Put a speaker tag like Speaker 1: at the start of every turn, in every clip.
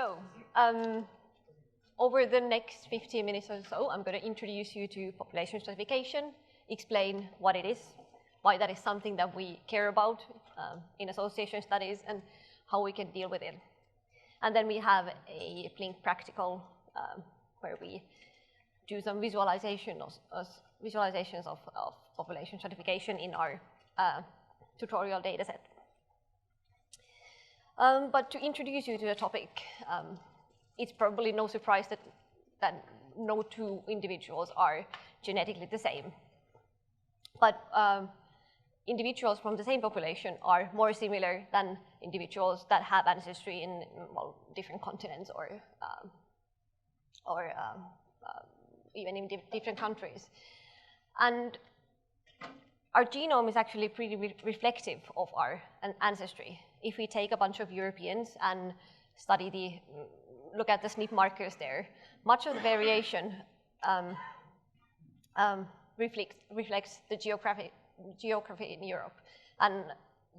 Speaker 1: So, over the next 15 minutes or so, I'm going to introduce you to population stratification, explain what it is, why that is something that we care about in association studies, and how we can deal with it. And then we have a PLINK practical where we do some visualizations of population stratification in our tutorial dataset. But to introduce you to the topic, it's probably no surprise that no two individuals are genetically the same. But individuals from the same population are more similar than individuals that have ancestry in different continents or even in different countries. And our genome is actually pretty reflective of our ancestry. If we take a bunch of Europeans and look at the SNP markers there, much of the variation reflects the geography in Europe. And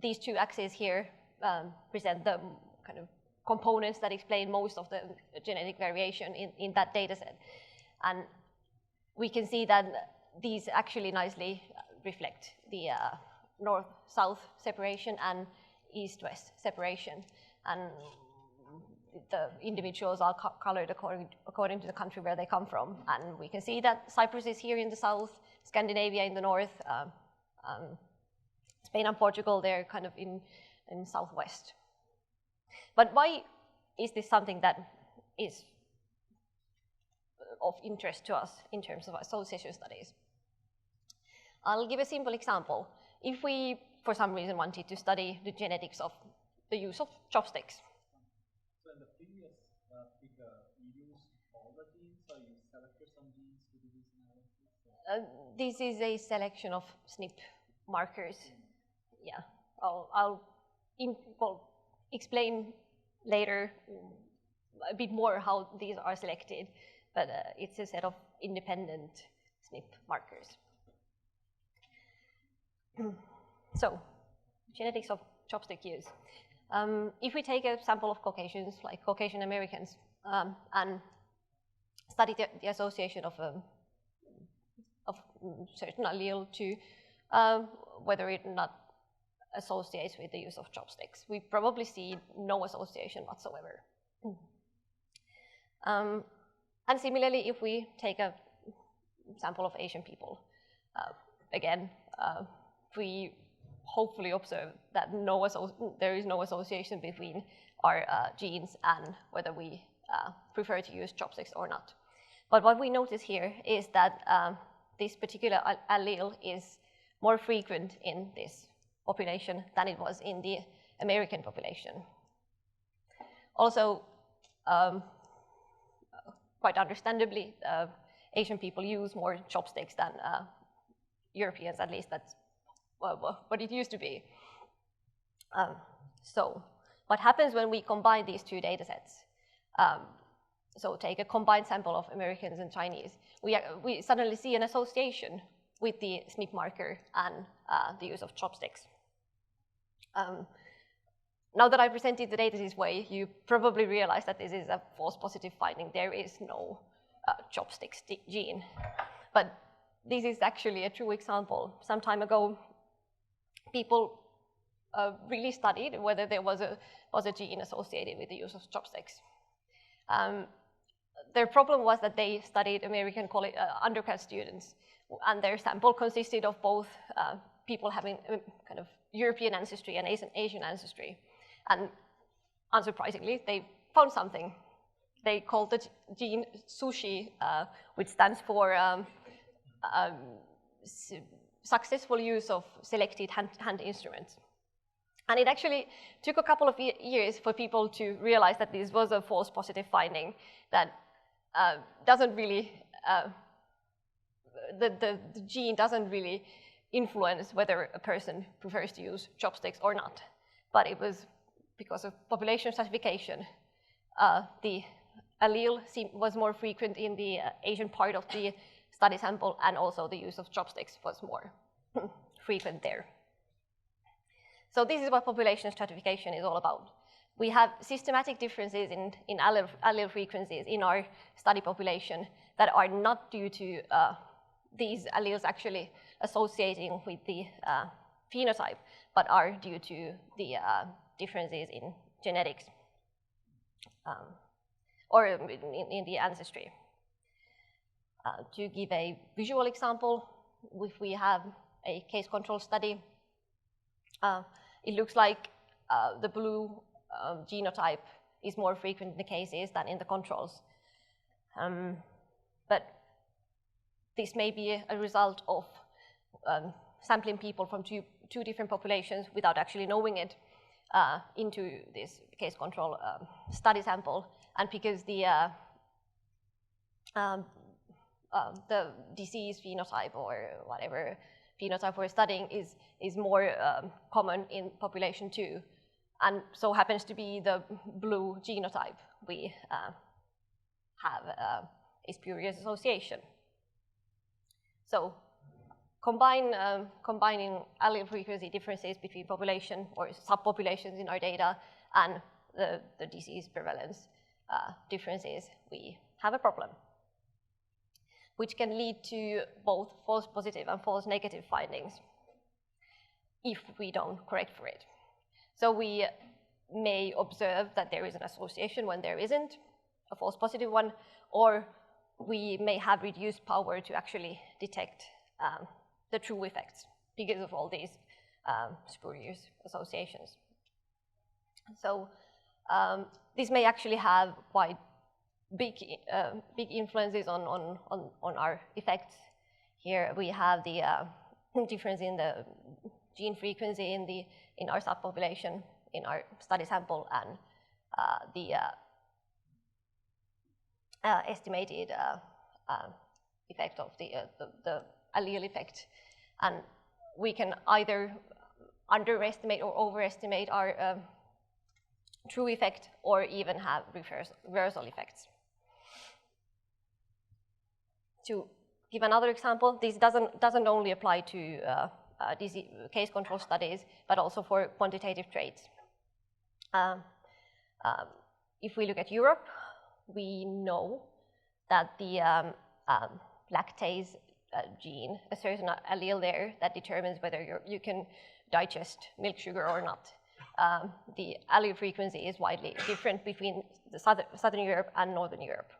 Speaker 1: these two axes here present the kind of components that explain most of the genetic variation in that data set. And we can see that these actually nicely reflect the north-south separation and east-west separation. And the individuals are colored according to the country where they come from. And we can see that Cyprus is here in the south, Scandinavia in the north, Spain and Portugal, they're kind of in southwest. But why is this something that is of interest to us in terms of association studies? I'll give a simple example. If we, for some reason, wanted to study the genetics of the use of chopsticks.
Speaker 2: So in the previous figure, you used all the genes, or you selected some genes to do this analysis?
Speaker 1: This is a selection of SNP markers. Yeah, I'll explain later a bit more how these are selected, but it's a set of independent SNP markers. So, genetics of chopstick use. If we take a sample of Caucasians, like Caucasian Americans, and study the association of certain allele to whether it or not associates with the use of chopsticks, we probably see no association whatsoever. And similarly, if we take a sample of Asian people, again, we hopefully observe that there is no association between our genes and whether we prefer to use chopsticks or not. But what we notice here is that this particular allele is more frequent in this population than it was in the American population. Also, quite understandably, Asian people use more chopsticks than Europeans, at least that's what it used to be. So what happens when we combine these two data sets? So take a combined sample of Americans and Chinese. We suddenly see an association with the SNP marker and the use of chopsticks. Now that I presented the data this way, you probably realize that this is a false positive finding. There is no chopsticks gene. But this is actually a true example. Some time ago, people really studied whether there was a gene associated with the use of chopsticks. Their problem was that they studied American undergrad students, and their sample consisted of both people having kind of European ancestry and Asian ancestry. And unsurprisingly, they found something. They called the gene sushi, which stands for successful use of selected hand instruments. And it actually took a couple of years for people to realize that this was a false positive finding that doesn't really, the gene doesn't really influence whether a person prefers to use chopsticks or not. But it was because of population stratification. The allele was more frequent in the Asian part of the study sample, and also the use of chopsticks was more frequent there. So this is what population stratification is all about. we have systematic differences in allele frequencies in our study population that are not due to these alleles actually associating with the phenotype, but are due to the differences in genetics or in the ancestry. To give a visual example, if we have a case control study, it looks like the blue genotype is more frequent in the cases than in the controls. But this may be a result of sampling people from two different populations without actually knowing it into this case control study sample, and because the disease phenotype or whatever phenotype we're studying is more common in population 2, and so happens to be the blue genotype, we have a spurious association. So combining allele frequency differences between population or subpopulations in our data and the disease prevalence differences, we have a problem, which can lead to both false positive and false negative findings if we don't correct for it. So we may observe that there is an association when there isn't, a false positive one, or we may have reduced power to actually detect the true effects because of all these spurious associations. So this may actually have quite big influences on our effects. Here we have the difference in the gene frequency in our subpopulation, in our study sample, and the estimated effect of the allele effect. And we can either underestimate or overestimate our true effect, or even have reversal effects. To give another example, this doesn't only apply to case control studies, but also for quantitative traits. If we look at Europe, we know that the lactase gene, a certain allele there that determines whether you can digest milk sugar or not. The allele frequency is widely different between the Southern Europe and Northern Europe.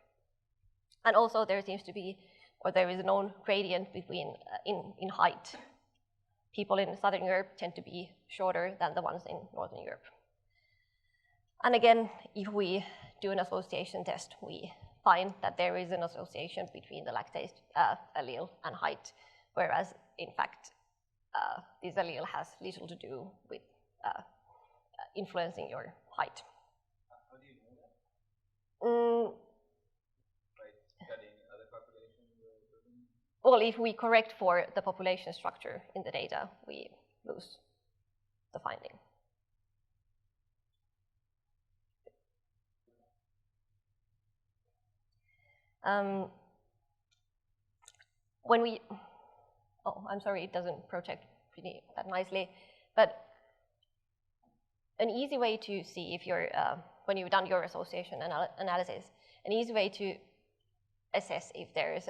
Speaker 1: And also there seems to be, or there is a known gradient between in height. People in Southern Europe tend to be shorter than the ones in Northern Europe. And again, if we do an association test, we find that there is an association between the lactase allele and height, whereas in fact this allele has little to do with influencing your height.
Speaker 2: How do you know that? By studying other populations?
Speaker 1: Well, if we correct for the population structure in the data, we lose the finding. When we, I'm sorry, it doesn't project pretty that nicely, but an easy way to see if you're, when you've done your association analysis, an easy way to assess if there is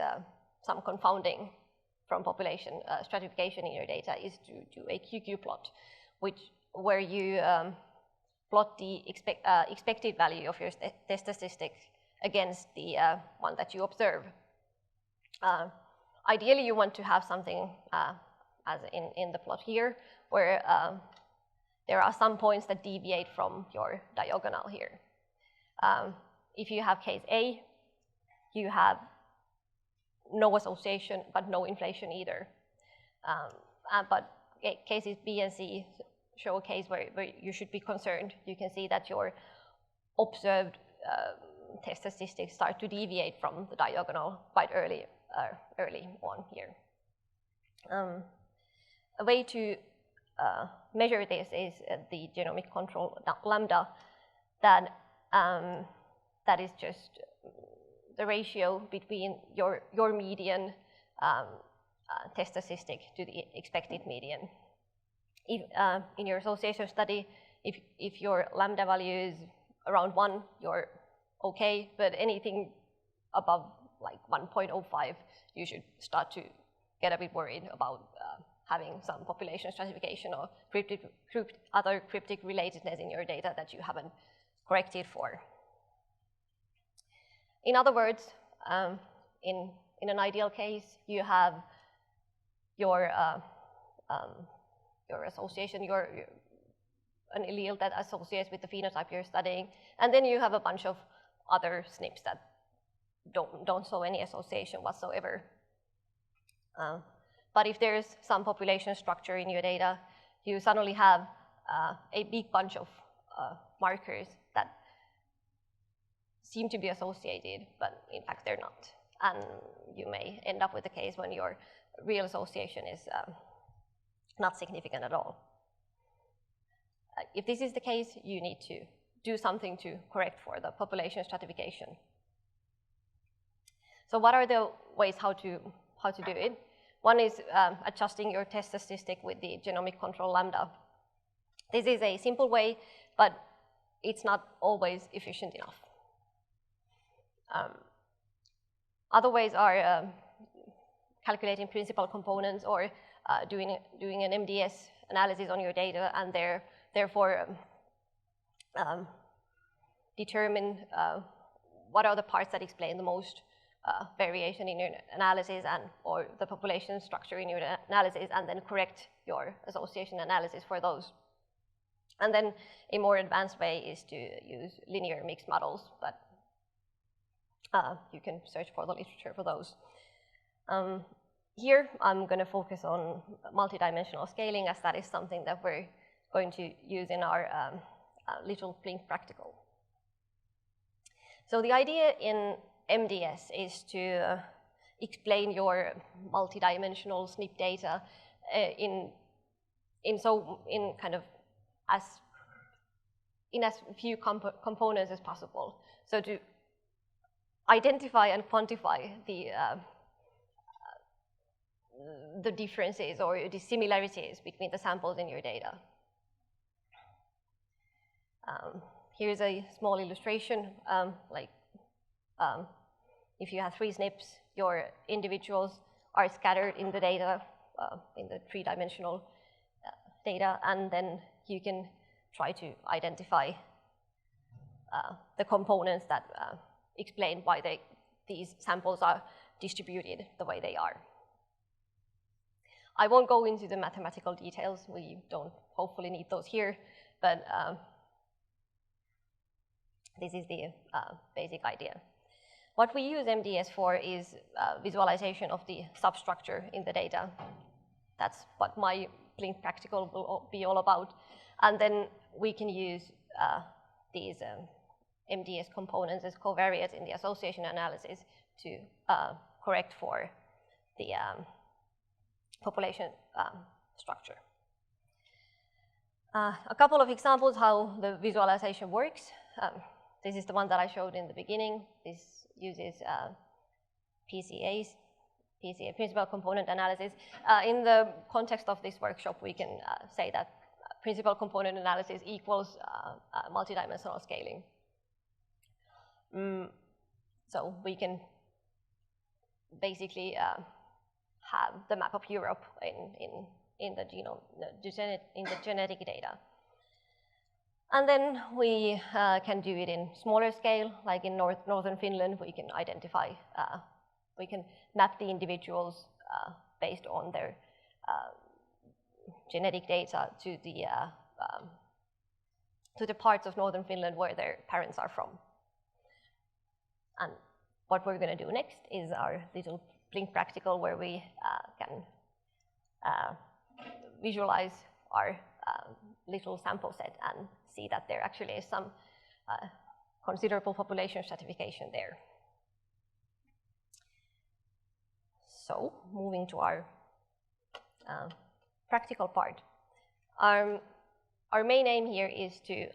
Speaker 1: some confounding from population stratification in your data is to do a QQ plot, where you plot the expected value of your test statistics against the one that you observe. Ideally, you want to have something, as in the plot here, where there are some points that deviate from your diagonal here. If you have case A, you have no association, but no inflation either. But cases B and C show a case where you should be concerned. You can see that your observed test statistics start to deviate from the diagonal quite early on here. A way to measure this is the genomic control lambda, that is just the ratio between your median test statistic to the expected median. If, in your association study, if your lambda value is around 1, you're okay, but anything above like 1.05, you should start to get a bit worried about having some population stratification or other cryptic relatedness in your data that you haven't corrected for. In other words, in an ideal case, you have your association, an allele that associates with the phenotype you're studying, and then you have a bunch of other SNPs that don't show any association whatsoever. But if there's some population structure in your data, you suddenly have a big bunch of markers that seem to be associated, but in fact they're not. And you may end up with a case when your real association is not significant at all. If this is the case, you need to do something to correct for the population stratification. So what are the ways how to do it? One is adjusting your test statistic with the genomic control lambda. This is a simple way, but it's not always efficient enough. Other ways are calculating principal components or doing an MDS analysis on your data and therefore determine what are the parts that explain the most variation in your analysis or the population structure in your analysis, and then correct your association analysis for those. And then a more advanced way is to use linear mixed models, but you can search for the literature for those. Here I'm going to focus on multidimensional scaling, as that is something that we're going to use in our little PLINK practical. So the idea in MDS is to explain your multidimensional SNP data in as few components as possible. So to identify and quantify the differences or the similarities between the samples in your data. Here's a small illustration, if you have 3 SNPs, your individuals are scattered in the data, in the 3-dimensional data, and then you can try to identify the components that explain why these samples are distributed the way they are. I won't go into the mathematical details. We don't hopefully need those here, but this is the basic idea. What we use MDS for is visualization of the substructure in the data. That's what my PLINK practical will be all about. And then we can use these MDS components as covariates in the association analysis to correct for the population structure. A couple of examples how the visualization works. This is the one that I showed in the beginning. This uses PCA, principal component analysis. In the context of this workshop, we can say that principal component analysis equals multidimensional scaling. So we can basically have the map of Europe in the genome, in the genetic data. And then we can do it in smaller scale, like in northern Finland. We can identify, we can map the individuals based on their genetic data to the parts of northern Finland where their parents are from. And what we're going to do next is our little PLINK practical, where we can visualize our little sample set and see that there actually is some considerable population stratification there. So, moving to our practical part. Our main aim here is to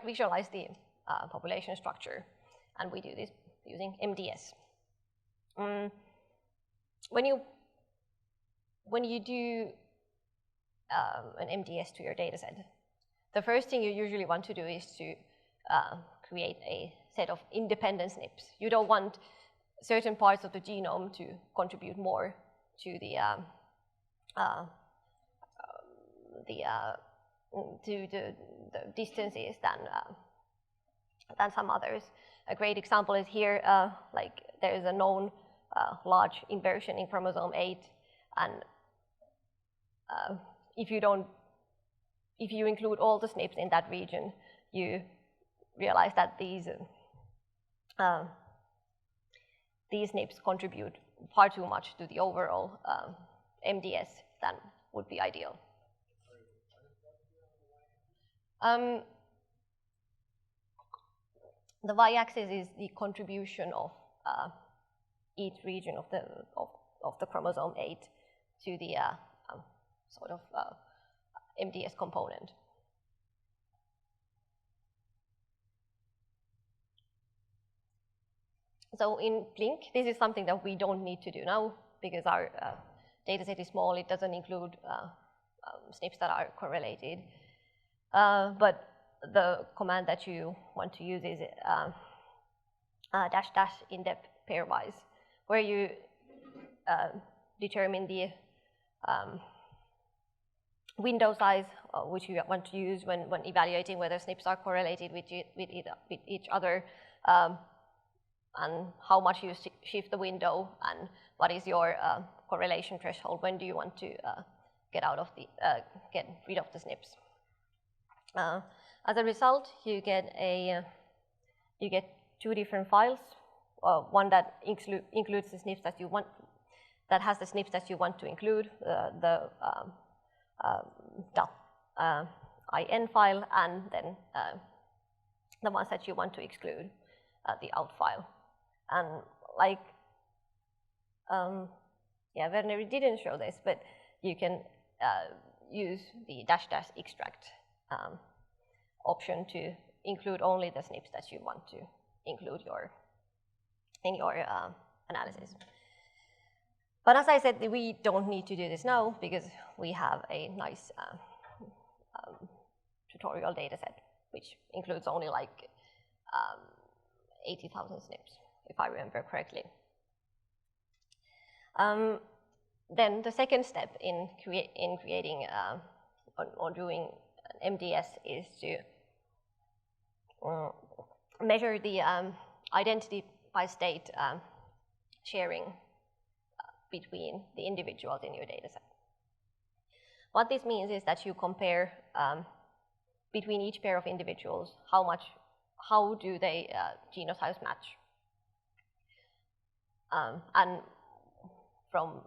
Speaker 1: visualize the population structure, and we do this using MDS. When you do an MDS to your data set. The first thing you usually want to do is to create a set of independent SNPs. You don't want certain parts of the genome to contribute more to the distances than some others. A great example is here, like there is a known large inversion in chromosome 8, and if you include all the SNPs in that region, you realize that these SNPs contribute far too much to the overall MDS than would be ideal. The y-axis is the contribution of each region of the chromosome 8 to the sort of MDS component. So in PLINK, this is something that we don't need to do now because our data set is small. It doesn't include SNPs that are correlated. But the command that you want to use is -- in-depth pairwise, where you determine the window size which you want to use when evaluating whether SNPs are correlated with each other, and how much you shift the window, and what is your correlation threshold. When do you want to get rid of the SNPs? As a result, you get two different files. One that includes the SNPs that you want, that has the SNPs that you want to include, the .in file, and then the ones that you want to exclude, the out file. And like, yeah, Werner didn't show this, but you can use the -- extract option to include only the SNPs that you want to include in your analysis. But as I said, we don't need to do this now because we have a nice tutorial data set, which includes only like 80,000 SNPs, if I remember correctly. Then the second step in creating or doing an MDS is to measure the identity by state sharing between the individuals in your data set. What this means is that you compare between each pair of individuals how do they genotypes match. And from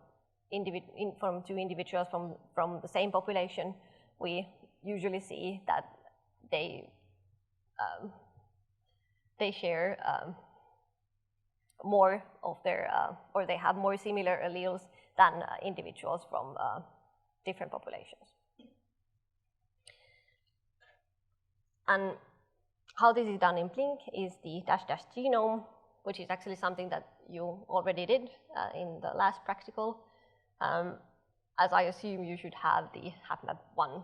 Speaker 1: two individuals from the same population, we usually see that they share more of their, or they have more similar alleles than individuals from different populations. And how this is done in PLINK is the -- genome, which is actually something that you already did in the last practical. As I assume you should have the HapMap1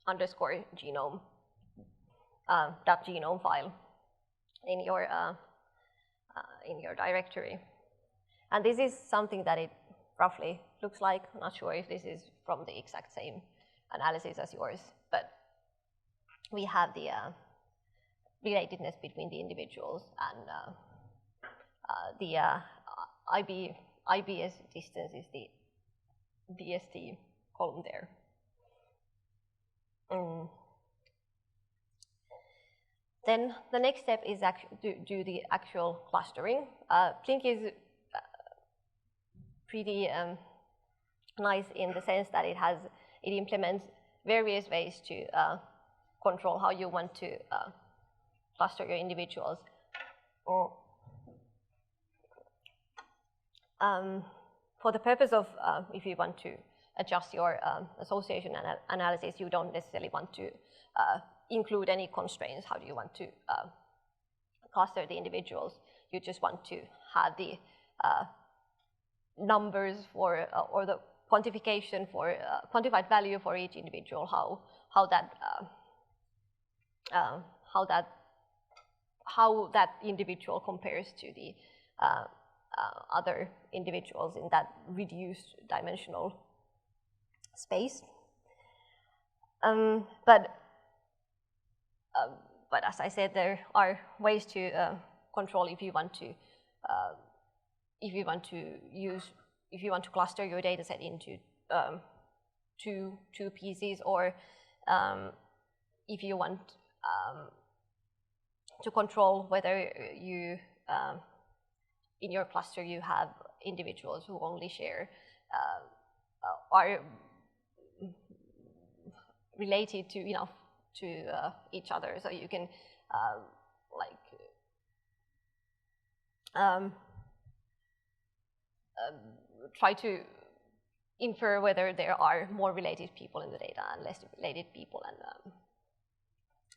Speaker 1: _ genome .genome file in your directory. And this is something that it roughly looks like. I'm not sure if this is from the exact same analysis as yours, but we have the relatedness between the individuals, and the IBS distance is the DST column there. Then the next step is to do the actual clustering. PLINK is pretty nice in the sense that it implements various ways to control how you want to cluster your individuals. For the purpose of if you want to adjust your association analysis, you don't necessarily want to include any constraints. How do you want to cluster the individuals? You just want to have the numbers for or the quantification for quantified value for each individual, how that individual compares to the other individuals in that reduced dimensional space. But as I said, there are ways to control if you want to cluster your data set into two pieces, or if you want to control whether you in your cluster you have individuals who only share are related to each other, so you can try to infer whether there are more related people in the data and less related people,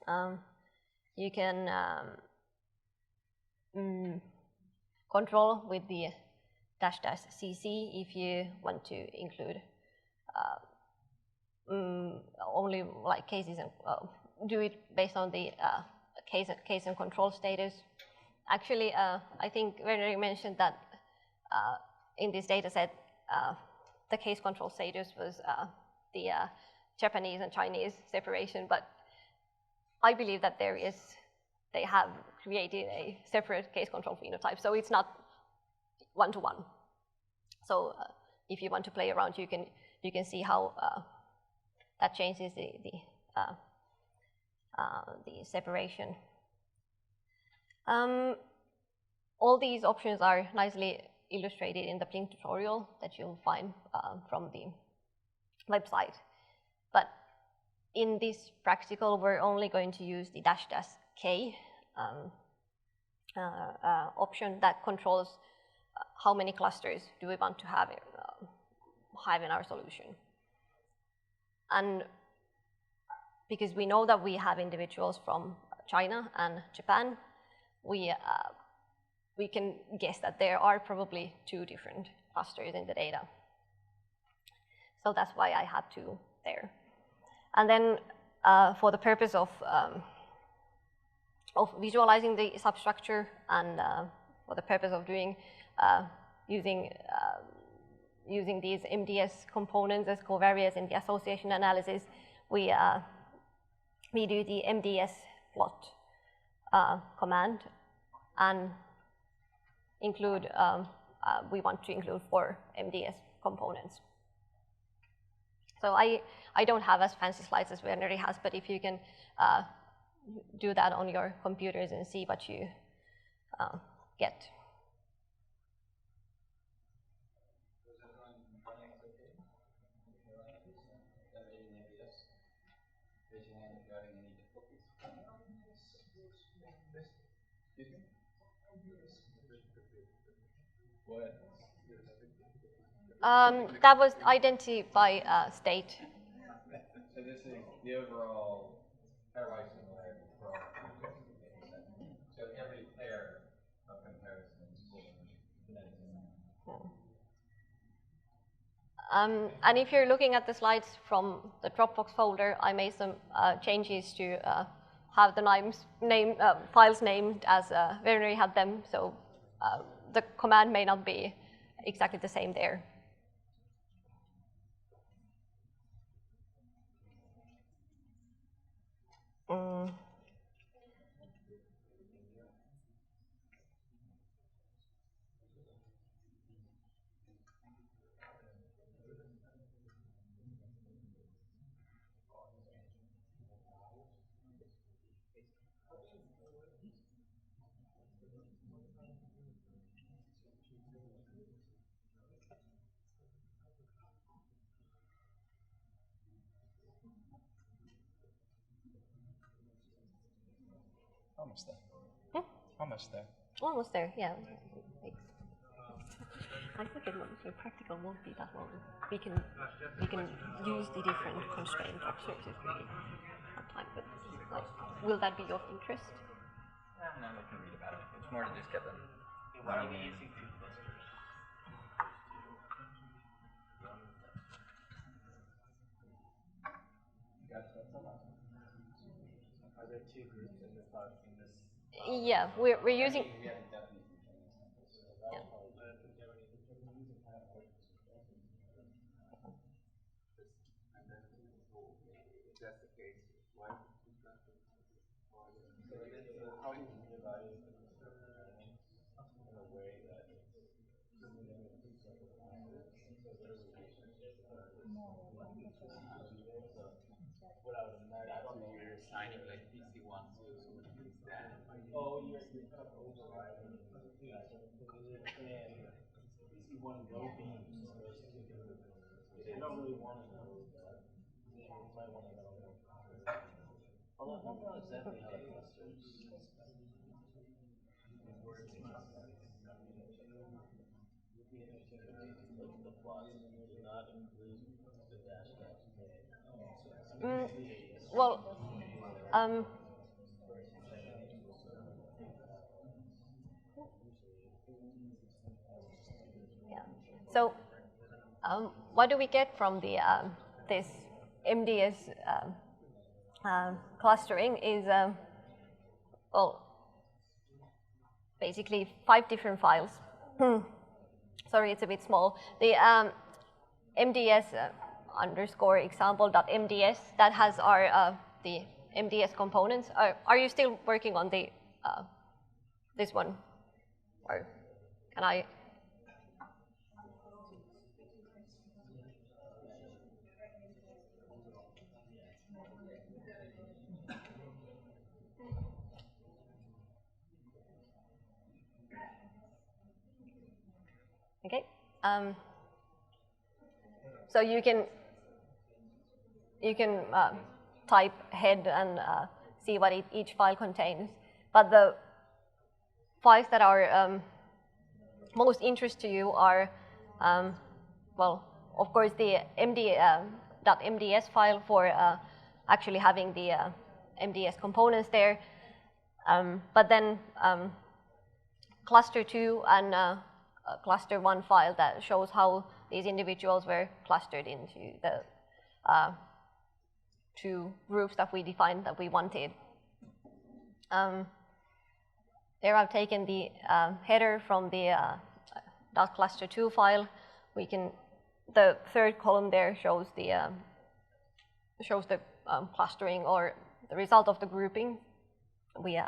Speaker 1: and you can control with the --cc if you want to include only cases and do it based on the case and control status. Actually, I think Werner mentioned that in this data set, the case control status was the Japanese and Chinese separation, but I believe that they have created a separate case control phenotype, so it's not one-to-one. So if you want to play around, you can see how that changes the separation. All these options are nicely illustrated in the PLINK tutorial that you'll find from the website. But in this practical, we're only going to use the --k option that controls how many clusters do we want to have in our solution. And because we know that we have individuals from China and Japan, we can guess that there are probably 2 different clusters in the data. So that's why I had 2 there. And then for the purpose of visualizing the substructure and for the purpose of doing using these MDS components as covariates in the association analysis, we do the MDS plot command and include, we want to include 4 MDS components. So I don't have as fancy slides as Werner has, but if you can do that on your computers and see what you get. That was identity by state.
Speaker 3: So this is the overall pairwise similarity for all so every pair of comparisons
Speaker 1: and if you're looking at the slides from the Dropbox folder, I made some changes to have the files named as Werner had them, so the command may not be exactly the same there.
Speaker 3: Almost there. Almost there.
Speaker 1: Almost there, yeah. I think the practical won't be that long. We can use the different constraint options if we have time, but will that be of interest?
Speaker 3: No, we can read about it. It's more to just get them running in.
Speaker 2: Are there two groups in this?
Speaker 1: Yeah, we're using.
Speaker 3: We have definitely
Speaker 1: Yeah.
Speaker 2: If that's the case, why is it constructed? How do you divide it in a way that what I would imagine you're assigning like PC1 to that. Oh, you're kind of overriding and PC1 will be you don't really want to know that. You might want to know that. Although I don't know exactly how that clusters. The plots do not include the dash
Speaker 1: Well, yeah. So, what do we get from the this MDS clustering is well, basically 5 different files. Sorry, it's a bit small. The MDS underscore example.mds that has our the MDS components. Are you still working on the this one, or can I? Okay. So you can type head and see what each file contains. But the files that are most interest to you are, well, of course, the .mds file for actually having the MDS components there. But then cluster 2 and cluster 1 file that shows how these individuals were clustered into the 2 groups that we defined that we wanted. There I've taken the header from the .cluster2 file. We can, the third column there shows the clustering or the result of the grouping. We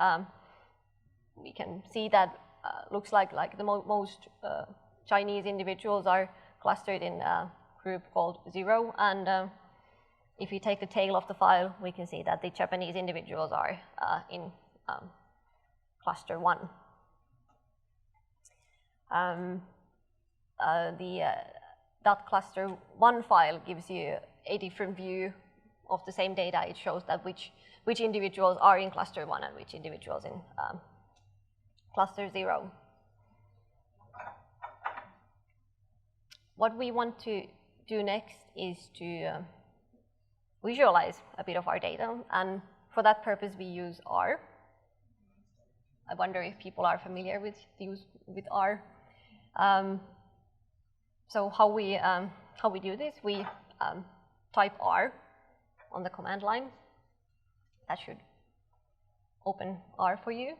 Speaker 1: can see that looks like the most Chinese individuals are clustered in a group called 0, and if you take the tail of the file, we can see that the Japanese individuals are in cluster 1. The .cluster1 file gives you a different view of the same data. It shows that which individuals are in cluster 1 and which individuals in cluster 0. What we want to do next is to visualize a bit of our data, and for that purpose we use R. I wonder if people are familiar with R. So how we do this? We type R on the command line. That should open R for you.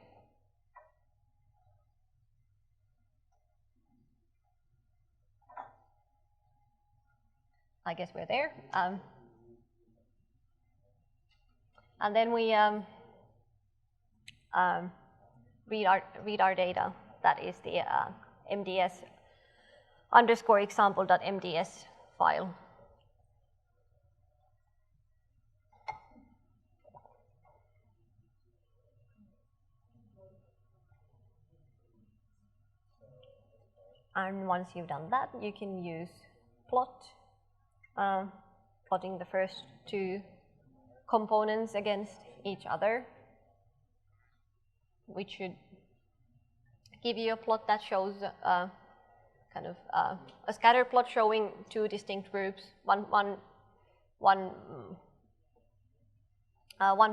Speaker 1: I guess we're there. And then we read our data. That is the MDS underscore example.mds file. And once you've done that, you can use plot, plotting the first 2 components against each other, which should give you a plot that shows kind of a scatter plot showing 2 distinct groups. One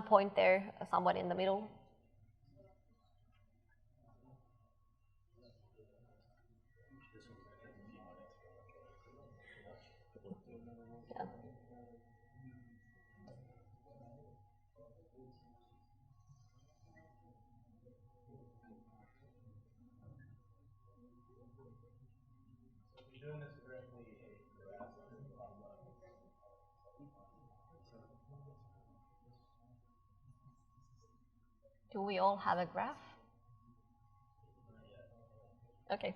Speaker 1: point there, somewhat in the middle.
Speaker 2: doing this directly a graph
Speaker 1: Do we all have a graph? Okay.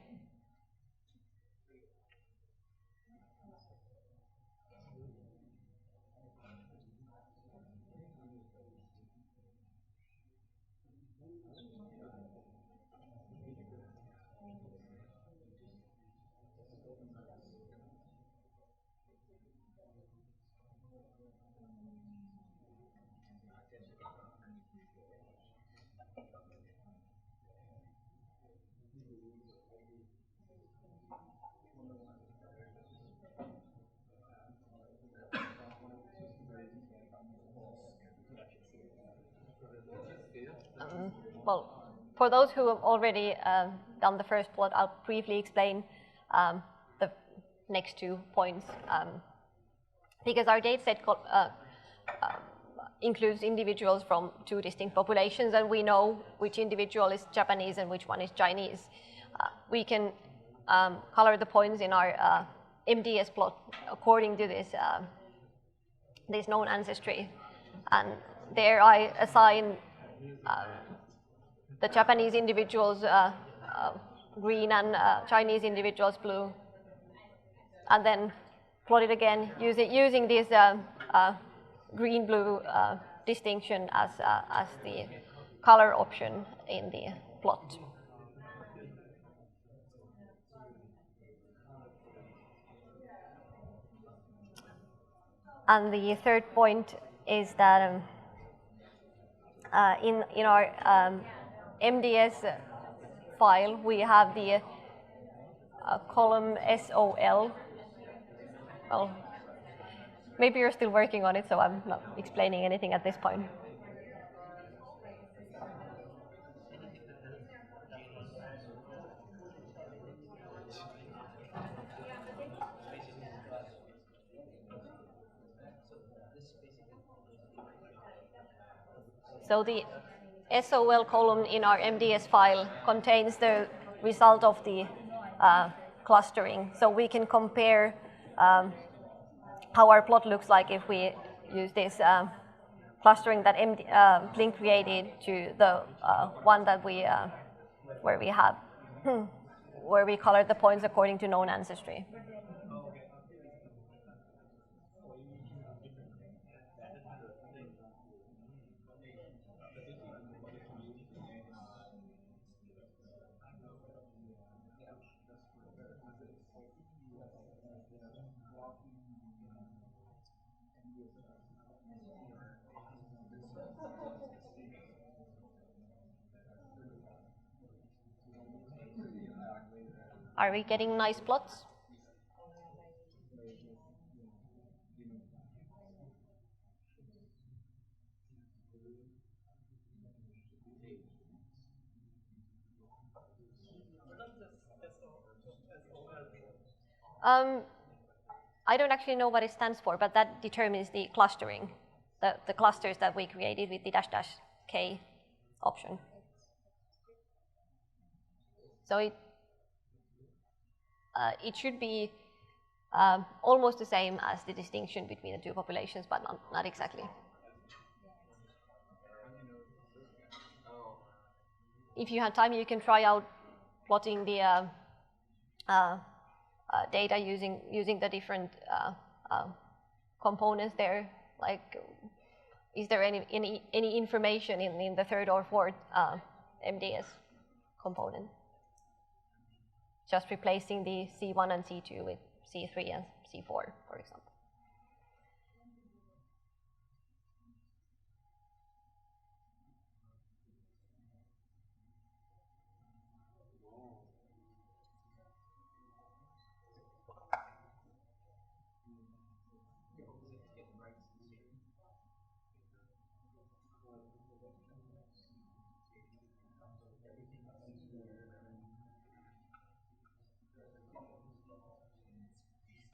Speaker 1: Well, for those who have already done the first plot, I'll briefly explain the next 2 points. Because our dataset includes individuals from 2 distinct populations, and we know which individual is Japanese and which one is Chinese. We can color the points in our MDS plot according to this known ancestry. And there I assign the Japanese individuals green and Chinese individuals blue, and then plot it again using this green-blue distinction as the color option in the plot. And the third point is that in our MDS file, we have the column SOL. Well, maybe you're still working on it, so I'm not explaining anything at this point. So the SOL column in our MDS file contains the result of the clustering. So we can compare how our plot looks like if we use this clustering that PLINK created to the one that where we colored the points according to known ancestry. Are we getting nice plots? I don't actually know what it stands for, but that determines the clustering, the clusters that we created with the --k option. So it should be almost the same as the distinction between the 2 populations, but not exactly. If you have time, you can try out plotting the data using the different components there. Like, is there any information in the 3rd or 4th MDS component? Just replacing the C1 and C2 with C3 and C4, for example.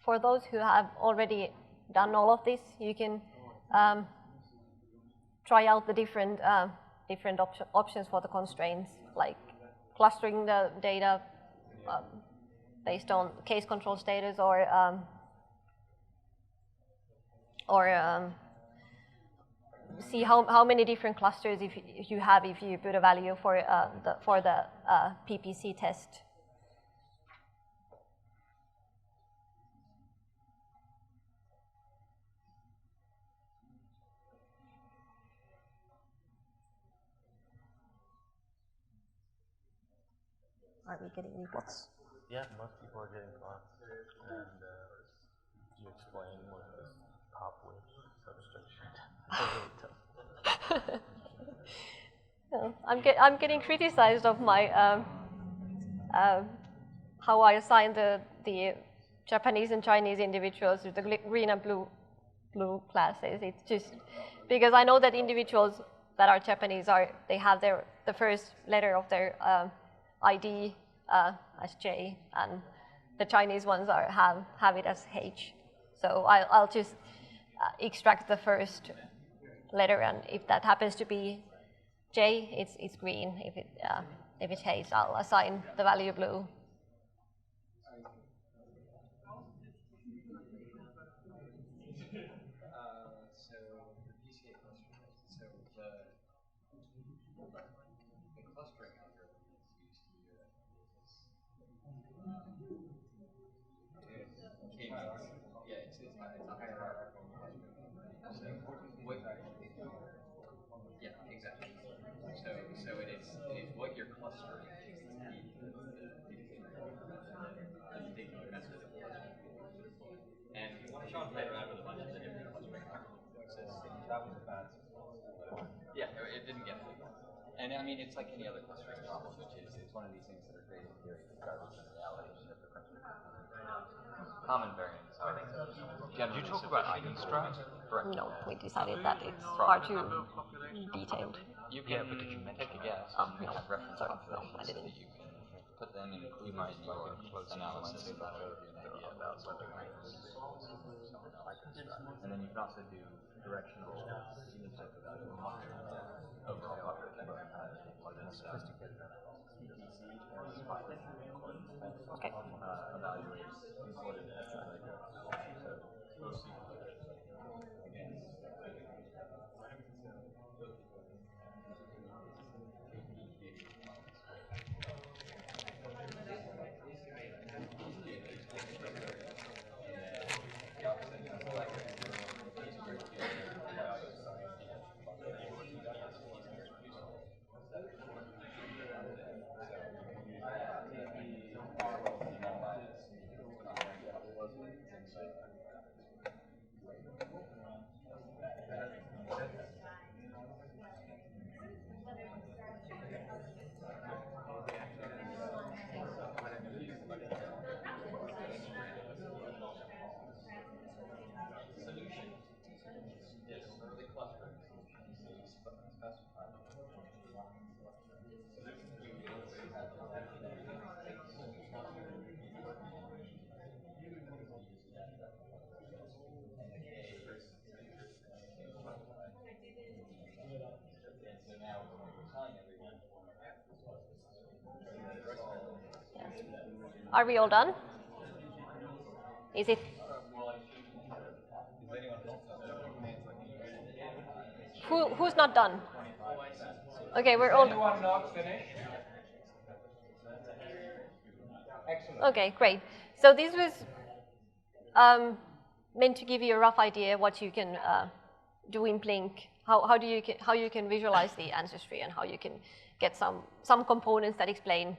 Speaker 1: For those who have already done all of this, you can try out the different options for the constraints, like clustering the data based on case control status or see how many different clusters if you have if you put a value for the PPC test. Are we getting any plots?
Speaker 4: Yeah, most people are getting plots. And do you explain what this top width substructure?
Speaker 1: No, I'm getting criticized of my how I assign the Japanese and Chinese individuals to the green and blue classes. It's just because I know that individuals that are Japanese they have the first letter of their ID as J, and the Chinese ones have it as H. So I'll just extract the first letter, and if that happens to be J, it's green. If it's H, I'll assign the value blue.
Speaker 3: So it is what you're clustering. And Sean played around with a bunch of the different clustering algorithms.
Speaker 2: That was a bad.
Speaker 3: Yeah, it didn't get it. And I mean, it's like any other clustering problem, which is it's one of these things that are great in theory, but garbage in reality. Common variance.
Speaker 4: Did you talk about eigenstrat?
Speaker 1: No, we decided that it's far too detailed.
Speaker 3: You can, but did you take a guess?
Speaker 1: No,
Speaker 3: have reference
Speaker 1: sorry, no, I
Speaker 3: populations
Speaker 1: didn't.
Speaker 3: that you can put them and include them in your analysis and that'll give you an idea about whether and then you can also do directional phenotype evaluation overall sophisticated
Speaker 1: Okay.
Speaker 3: evaluate important
Speaker 1: Are we all done? Is it? Who's not done? Okay, we're all.
Speaker 2: Anyone not finished? Excellent.
Speaker 1: Okay, great. So this was meant to give you a rough idea what you can do in PLINK, how you can visualize the ancestry and how you can get some components that explain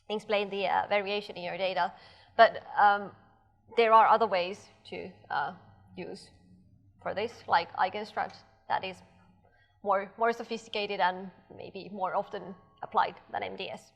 Speaker 1: the variation in your data. But there are other ways to use for this, like eigenstrat, that is more sophisticated and maybe more often applied than MDS.